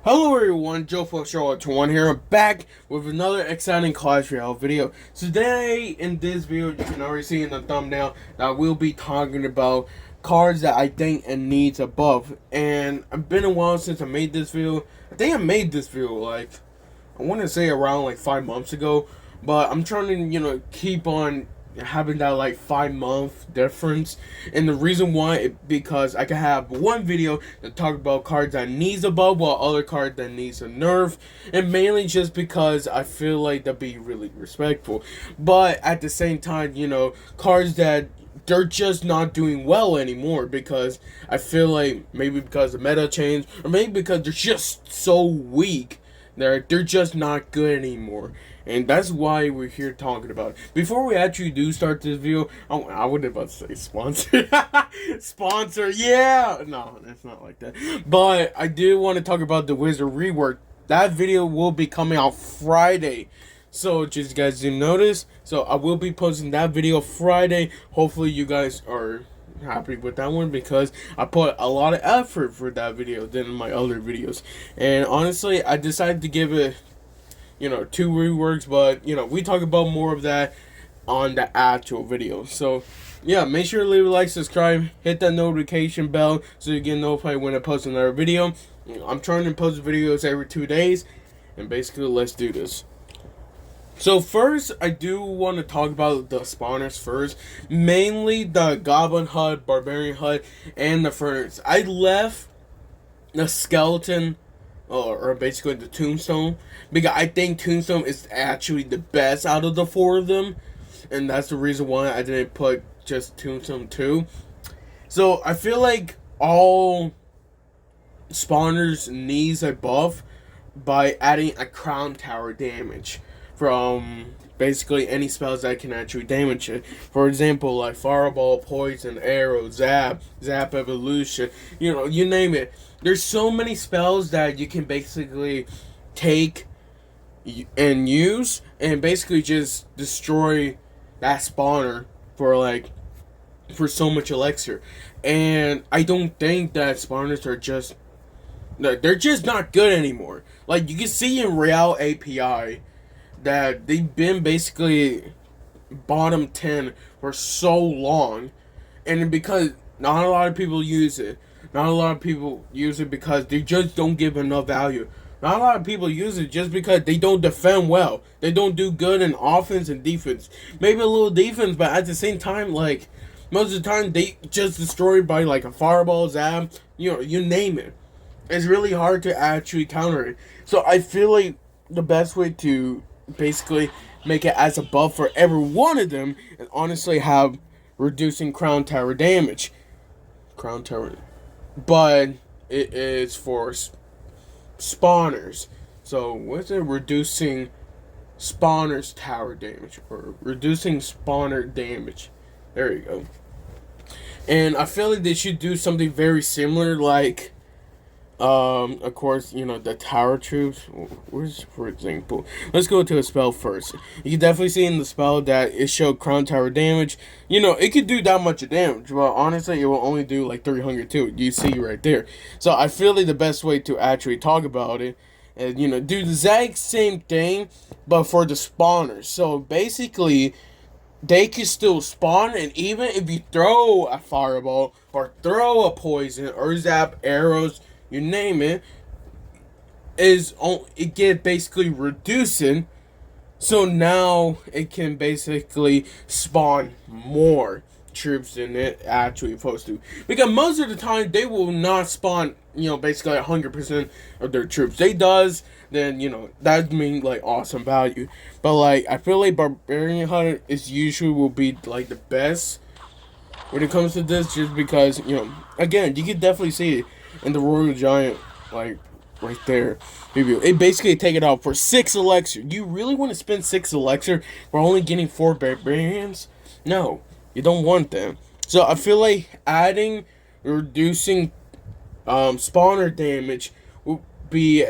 Hello everyone, Joe Fox Show 21 here. I'm back with another exciting Clash Royale video. Today in this video, you can already see in the thumbnail that we'll be talking about cards that I think and needs above. And it's been a while since I made this video. I think I made this video like, I want to say around like 5 months ago. But I'm trying to, keep on having that like 5 month difference, and the reason why because I can have one video that talk about cards that needs a buff while other card that needs a nerf, and mainly just because I feel like that'd be really respectful. But at the same time, cards that they're just not doing well anymore, because I feel like maybe because the meta changed, or maybe because they're just so weak, they're just not good anymore. And that's why we're here talking about it. Before we actually do start this video, I would about to say sponsor. Sponsor, yeah! No, it's not like that. But I do want to talk about the Wizard rework. That video will be coming out Friday. So, just guys didn't notice. So, I will be posting that video Friday. Hopefully, you guys are happy with that one, because I put a lot of effort for that video than my other videos. And honestly, I decided to give it 2 reworks, but we talk about more of that on the actual video. So yeah, make sure to leave a like, subscribe, hit that notification bell so you get notified when I post another video. I'm trying to post videos every 2 days, and basically let's do this. So first, I do want to talk about the spawners first, mainly the Goblin HUD, Barbarian HUD, and the Furnace. I left the Skeleton or basically the Tombstone, because I think Tombstone is actually the best out of the 4 of them, and that's the reason why I didn't put just Tombstone 2. So I feel like all spawners needs a buff by adding a Crown Tower damage from basically any spells that can actually damage it. For example, like Fireball, Poison, Arrow, Zap Evolution, you name it. There's so many spells that you can basically take and use and basically just destroy that spawner for so much elixir. And I don't think that spawners are they're just not good anymore. Like, you can see in Real API that they've been basically bottom 10 for so long, and because not a lot of people use it. Not a lot of people use it because they just don't give enough value. Not a lot of people use it just because they don't defend well. They don't do good in offense and defense. Maybe a little defense, but at the same time, like, most of the time they just destroyed by like a Fireball, Zap, you name it. It's really hard to actually counter it. So I feel like the best way to basically make it as a buff for every one of them, and honestly have reducing Crown Tower damage. Crown Tower, but it is for spawners. So what's it? Reducing spawners tower damage, or reducing spawner damage. There you go. And I feel like they should do something very similar, like of course, the tower troops. Where's, for example, let's go to a spell first. You can definitely see in the spell that it showed Crown Tower damage. It could do that much damage, but honestly, it will only do like 300 too. You see right there. So I feel like the best way to actually talk about it is, do the exact same thing, but for the spawners. So basically, they can still spawn, and even if you throw a Fireball, or throw a Poison, or Zap arrows, you name it, it get basically reducing. So now it can basically spawn more troops than it actually supposed to. Because most of the time they will not spawn, basically 100% of their troops. They does, then that means like awesome value. But like, I feel like Barbarian HUD is usually will be like the best when it comes to this, just because again, you can definitely see it in the Royal Giant, like right there. It basically take it out for 6 elixir. You really want to spend 6 elixir for only getting 4 barbarians? No, you don't want them. So I feel like reducing spawner damage would be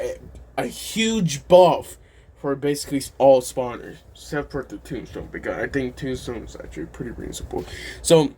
a huge buff for basically all spawners, except for the Tombstone, because I think Tombstone is actually pretty reasonable. So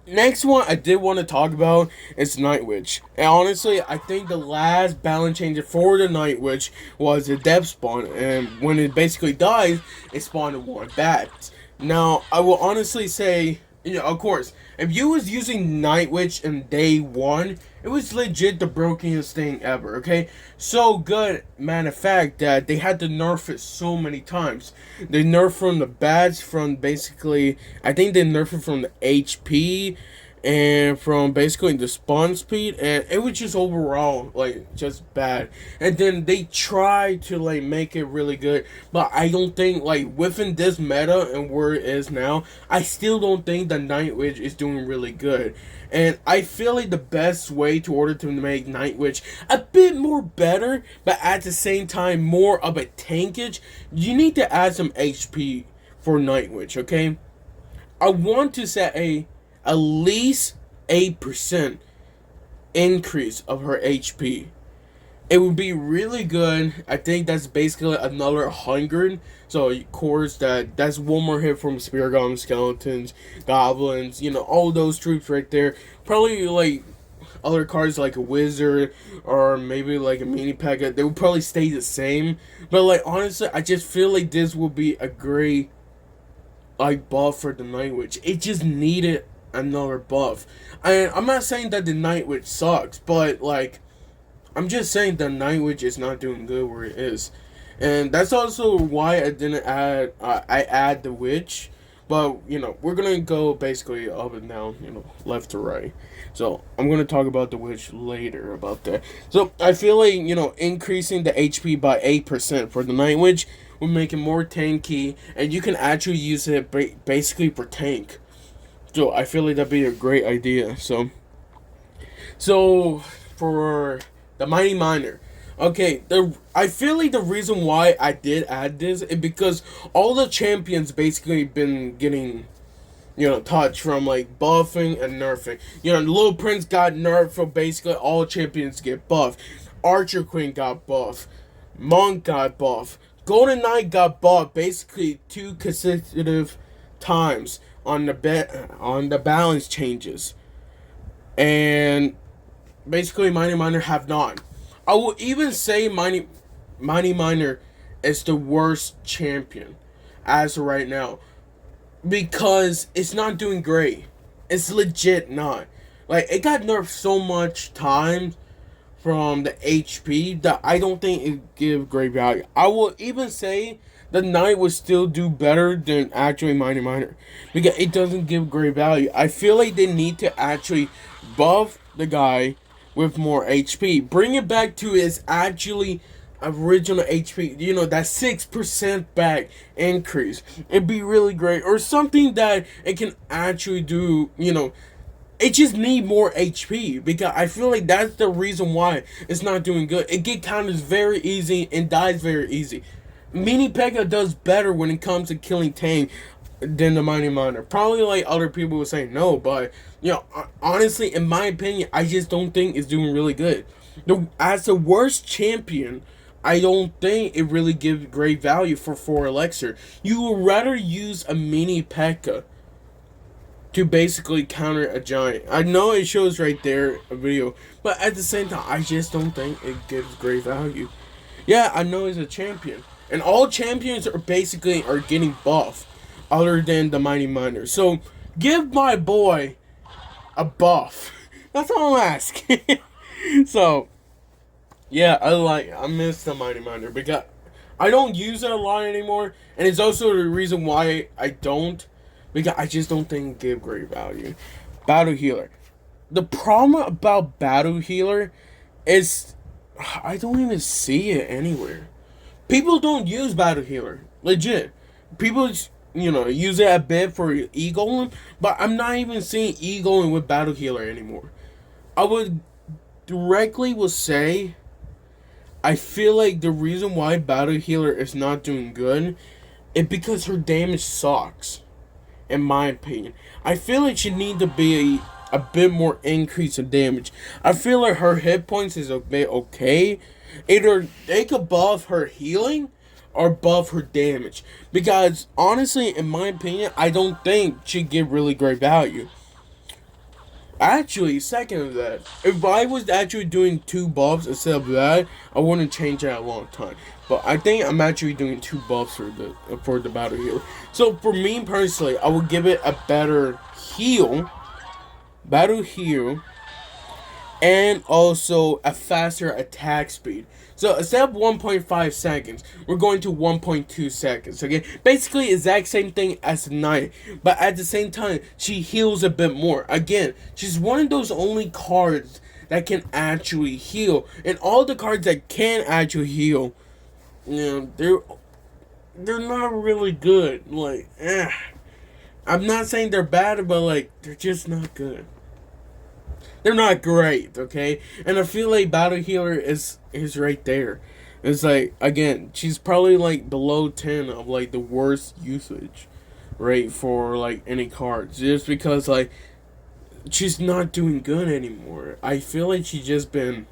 Next one I did want to talk about is Night Witch. And honestly, I think the last balance changer for the Night Witch was the Depth Spawn. And when it basically dies, it spawned more bats. Now, I will honestly say, of course, if you was using Night Witch in day one, it was legit the brokenest thing ever, okay? So good, matter of fact, that they had to nerf it so many times. They nerfed from the bats, from basically, I think they nerfed it from the HP, and from basically the spawn speed, and it was just overall like just bad. And then they tried to like make it really good, but I don't think, like, within this meta and where it is now, I still don't think the Night Witch is doing really good. And I feel like the best way to order to make Night Witch a bit more better, but at the same time more of a tankage, you need to add some HP for Night Witch, okay? I want to set at least 8% increase of her HP. It would be really good. I think that's basically another 100. So of course that's one more hit from Spear Goblins, Skeletons, Goblins, all those troops right there. Probably like other cards like a Wizard or maybe like a Mini P.E.K.K.A. They would probably stay the same. But like honestly, I just feel like this would be a great like buff for the Night Witch. It just needed another buff. I'm not saying that the Night Witch sucks, but like I'm just saying the Night Witch is not doing good where it is. And that's also why I didn't add I add the Witch. But we're gonna go basically up and down, left to right. So I'm gonna talk about the Witch later about that. So I feel like increasing the HP by 8% for the Night Witch will make it more tanky, and you can actually use it basically for tank. So I feel like that'd be a great idea. So for the Mighty Miner, okay, I feel like the reason why I did add this is because all the champions basically been getting touch from like buffing and nerfing. Little Prince got nerfed, for basically all champions get buffed. Archer Queen got buffed. Monk got buffed. Golden Knight got buffed basically 2 consecutive times on the balance changes, and basically Mighty Miner have not. I will even say Mighty Miner is the worst champion as of right now, because it's not doing great. It's legit not. Like, it got nerfed so much times from the HP that I don't think it give great value. I will even say the Knight would still do better than actually Mighty Miner, because it doesn't give great value. I feel like they need to actually buff the guy with more HP. Bring it back to its actually original HP. That 6% back increase. It'd be really great. Or something that it can actually do, it just need more HP, because I feel like that's the reason why it's not doing good. It get counters very easy and dies very easy. Mini P.E.K.K.A. does better when it comes to killing tank than the Mighty Miner. Probably like other people would say no, but honestly, in my opinion, I just don't think it's doing really good. As the worst champion, I don't think it really gives great value for 4 Elixir. You would rather use a Mini P.E.K.K.A. to basically counter a giant. I know it shows right there a video, but at the same time, I just don't think it gives great value. Yeah, I know he's a champion, and all champions are basically getting buff, other than the Mighty Miner. So give my boy a buff. That's all I'm asking. So yeah, I miss the Mighty Miner because I don't use it a lot anymore, and it's also the reason why I don't. Because I just don't think it give great value. Battle Healer. The problem about Battle Healer is I don't even see it anywhere. People don't use Battle Healer. Legit. People, use it a bit for E-Golem, but I'm not even seeing E-Golem with Battle Healer anymore. I would say I feel like the reason why Battle Healer is not doing good is because her damage sucks. In my opinion, I feel like she need to be a bit more increase in damage. I feel like her hit points is a bit okay. Either they could buff her healing or buff her damage, because honestly, in my opinion, I don't think she give really great value. Actually, second of that, if I was actually doing 2 buffs instead of that, I wouldn't change that a long time. But I think I'm actually doing 2 buffs for the battle healer. So for me personally, I would give it a better battle heal, and also a faster attack speed. So instead of 1.5 seconds, we're going to 1.2 seconds. Okay, basically exact same thing as Knight, but at the same time, she heals a bit more. Again, she's one of those only cards that can actually heal, and all the cards that can actually heal, you know, they're not really good. Like, I'm not saying they're bad, but like they're just not good. They're not great, okay? And I feel like Battle Healer is right there. It's like, again, she's probably like below 10 of like the worst usage rate for like any cards. Just because like she's not doing good anymore. I feel like she's just been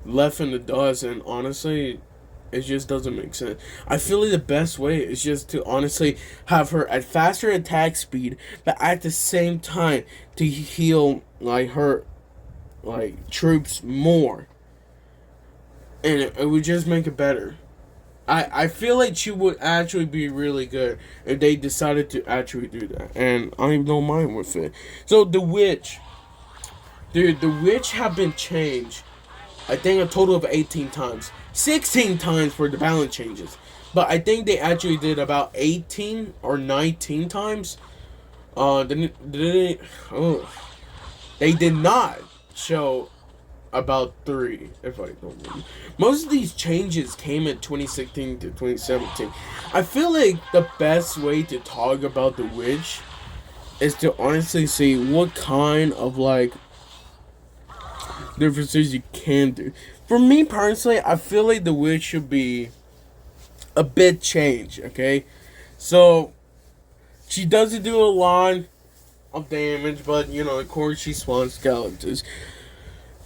left in the dust, and honestly, it just doesn't make sense. I feel like the best way is just to honestly have her at faster attack speed, but at the same time to heal like her like troops more, and it would just make it better. I feel like she would actually be really good if they decided to actually do that, and I don't mind with it. So the witch, dude, the witch have been changed, I think a total of 18 times, 16 times for the balance changes, but I think they actually did about 18 or 19 times. They did not show about 3, if I don't remember. Most of these changes came in 2016 to 2017. I feel like the best way to talk about the witch is to honestly see what kind of like differences you can do. For me personally, I feel like the witch should be a bit changed, okay? So she doesn't do a lot of damage, but you know, of course she spawns skeletons.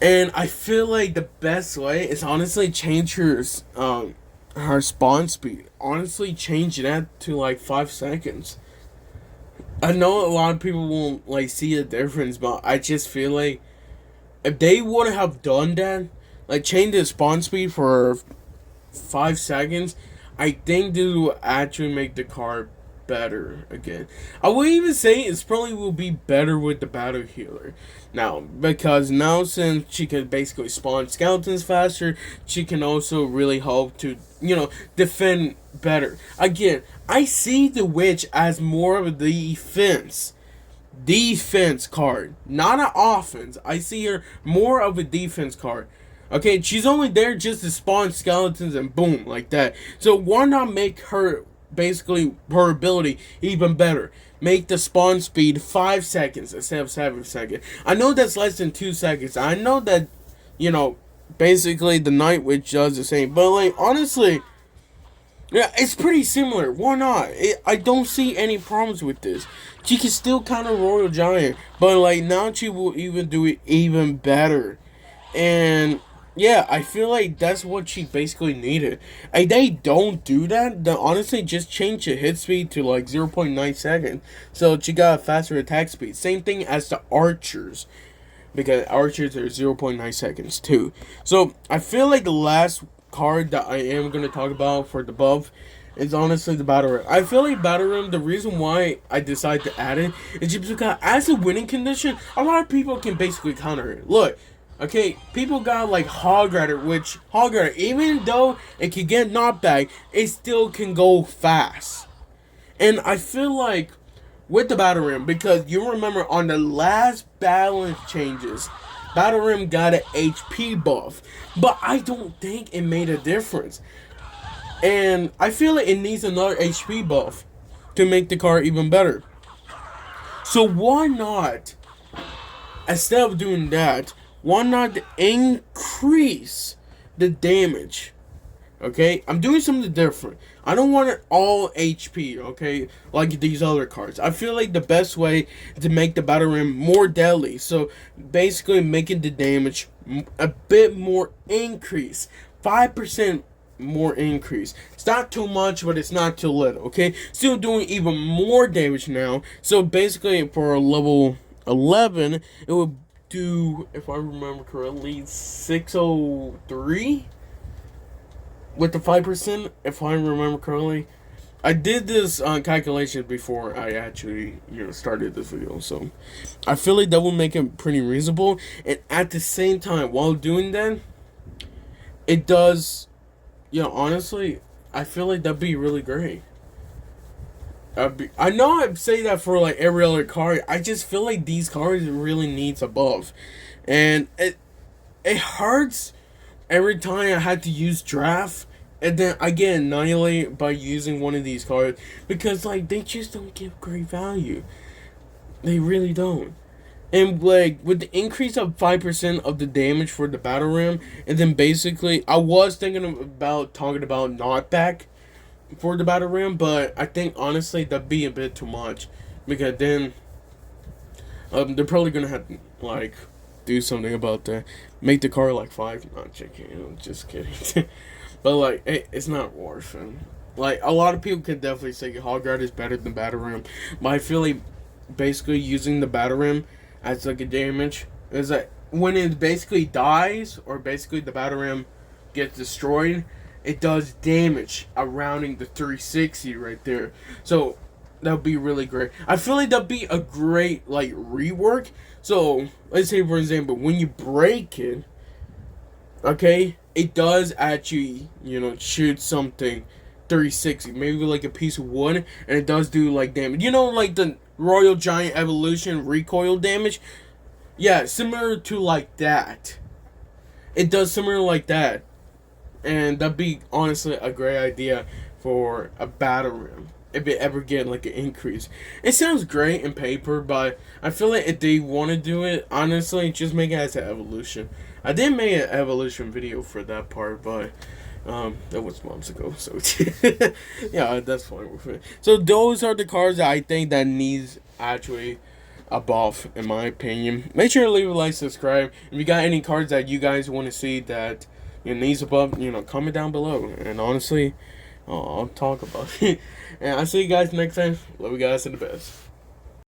And I feel like the best way is honestly change her spawn speed. Honestly, change that to like 5 seconds. I know a lot of people won't like see a difference, but I just feel like if they would have done that, like change the spawn speed for 5 seconds, I think this will actually make the card better again. I would even say it's probably will be better with the battle healer now, because now since she can basically spawn skeletons faster, she can also really help to, you know, defend better. Again, I see the witch as more of a defense card, not an offense. I see her more of a defense card. Okay, she's only there just to spawn skeletons and boom, like that. So why not make her basically her ability even better? Make the spawn speed 5 seconds instead of 7 seconds. I know that's less than 2 seconds. I know that, you know, basically the Night Witch does the same. But like honestly, yeah, it's pretty similar. Why not? I don't see any problems with this. She can still counter Royal Giant, but like now she will even do it even better. And yeah, I feel like that's what she basically needed. And they don't do that. They honestly just change the hit speed to like 0.9 seconds. So she got a faster attack speed. Same thing as the archers, because archers are 0.9 seconds too. So I feel like the last card that I am going to talk about for the buff is honestly the Battle Rim. I feel like Battle Rim, the reason why I decided to add it is just because as a winning condition, a lot of people can basically counter it. Look, okay, people got like Hog Rider, which Hog Rider, even though it can get knocked back, it still can go fast. And I feel like with the Battle Rim, because you remember on the last balance changes, Battle Rim got an HP buff, but I don't think it made a difference. And I feel like it needs another HP buff to make the card even better. So why not, instead of doing that, why not increase the damage? Okay, I'm doing something different. I don't want it all HP, okay, like these other cards. I feel like the best way is to make the Battle Rim more deadly. So basically making the damage a bit more increase. 5% more increase. It's not too much, but it's not too little, okay? Still doing even more damage now. So basically for a level 11, it would do, if I remember correctly, 603 with the 5%, if I remember correctly. I did this calculation before I actually, started this video, so I feel like that will make it pretty reasonable. And at the same time, while doing that, it does, honestly, I feel like that'd be really great. I know I say that for like every other car. I just feel like these cars really needs a buff, and it hurts every time I had to use draft, and then I get annihilated by using one of these cards because like they just don't give great value. They really don't. And like with the increase of 5% of the damage for the battle ram, and then basically I was thinking about talking about knockback for the battle ram, but I think honestly that'd be a bit too much because then they're probably gonna have to like do something about that, make the car like 5. Not just kidding. But like it's not worth it. Like a lot of people can definitely say Hog Guard is better than battle ram, but I feel like basically using the battle ram as like a damage is that when it basically dies or basically the battle ram gets destroyed, it does damage surrounding the 360 right there. So that would be really great. I feel like that'd be a great like rework. So let's say for example, when you break it, okay, it does actually shoot something 360, maybe like a piece of wood, and it does do like damage. Like the Royal Giant Evolution recoil damage. Yeah, similar to like that. It does similar like that. And that'd be honestly a great idea for a battle ram if it ever get like an increase. It sounds great in paper, but I feel like if they want to do it, honestly, just make it as an evolution. I did make an evolution video for that part, but that was months ago, so yeah, that's fine with it. So those are the cars that I think that needs actually a buff, in my opinion. Make sure to leave a like, subscribe. If you got any cards that you guys want to see that needs a buff, comment down below. And honestly, I'll talk about it. And I'll see you guys next time. Love you guys, and the best.